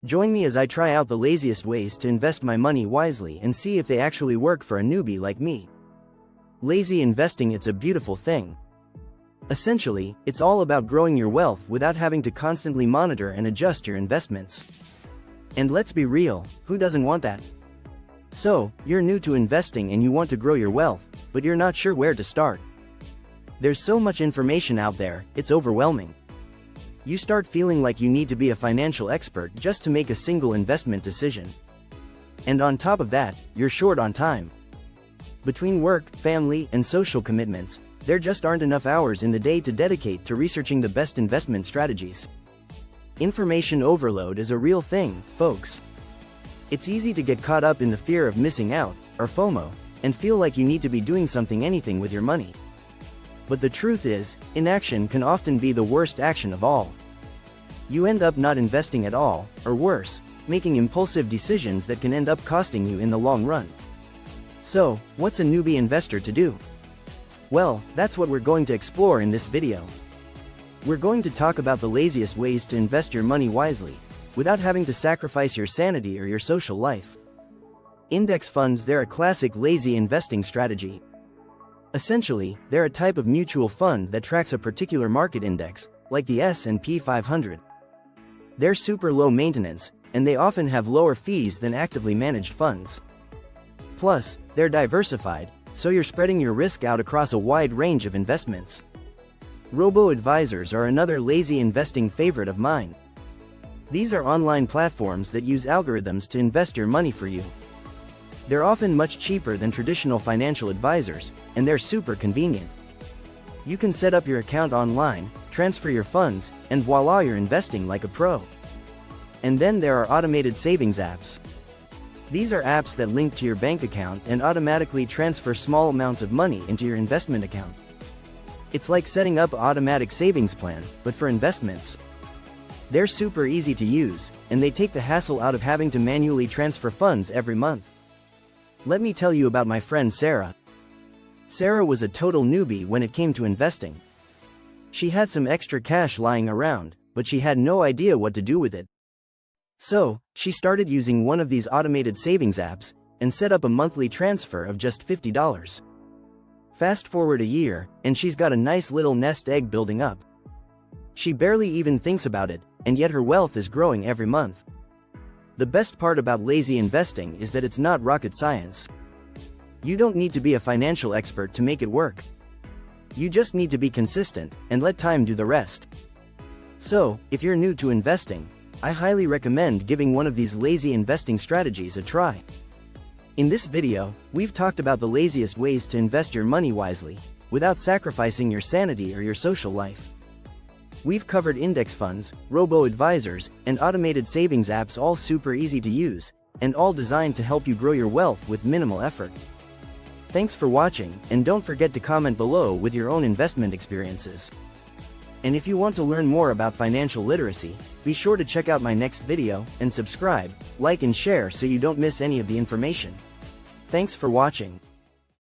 Join me as I try out the laziest ways to invest my money wisely and see if they actually work for a newbie like me. Lazy investing, it's a beautiful thing. Essentially, it's all about growing your wealth without having to constantly monitor and adjust your investments. And let's be real, who doesn't want that? So, you're new to investing and you want to grow your wealth, but you're not sure where to start. There's so much information out there, it's overwhelming. You start feeling like you need to be a financial expert just to make a single investment decision. And on top of that, you're short on time. Between work, family, and social commitments, there just aren't enough hours in the day to dedicate to researching the best investment strategies. Information overload is a real thing, folks. It's easy to get caught up in the fear of missing out, or FOMO, and feel like you need to be doing anything with your money. But the truth is, inaction can often be the worst action of all. You end up not investing at all, or worse, making impulsive decisions that can end up costing you in the long run. So, what's a newbie investor to do? Well, that's what we're going to explore in this video. We're going to talk about the laziest ways to invest your money wisely, without having to sacrifice your sanity or your social life. Index funds, they're a classic lazy investing strategy. Essentially, they're a type of mutual fund that tracks a particular market index, like the S&P 500. They're super low maintenance, and they often have lower fees than actively managed funds. Plus, they're diversified, so you're spreading your risk out across a wide range of investments. Robo-advisors are another lazy investing favorite of mine. These are online platforms that use algorithms to invest your money for you. They're often much cheaper than traditional financial advisors, and they're super convenient. You can set up your account online, transfer your funds, and voila, you're investing like a pro. And then there are automated savings apps. These are apps that link to your bank account and automatically transfer small amounts of money into your investment account. It's like setting up an automatic savings plan, but for investments. They're super easy to use, and they take the hassle out of having to manually transfer funds every month. Let me tell you about my friend Sarah. Sarah was a total newbie when it came to investing. She had some extra cash lying around, but she had no idea what to do with it. So, she started using one of these automated savings apps, and set up a monthly transfer of just $50. Fast forward a year, and she's got a nice little nest egg building up. She barely even thinks about it, and yet her wealth is growing every month. The best part about lazy investing is that it's not rocket science. You don't need to be a financial expert to make it work. You just need to be consistent, and let time do the rest. So, if you're new to investing, I highly recommend giving one of these lazy investing strategies a try. In this video, we've talked about the laziest ways to invest your money wisely, without sacrificing your sanity or your social life. We've covered index funds, robo-advisors, and automated savings apps, all super easy to use, and all designed to help you grow your wealth with minimal effort. Thanks for watching, and don't forget to comment below with your own investment experiences. And if you want to learn more about financial literacy, be sure to check out my next video, and subscribe, like and share so you don't miss any of the information. Thanks for watching.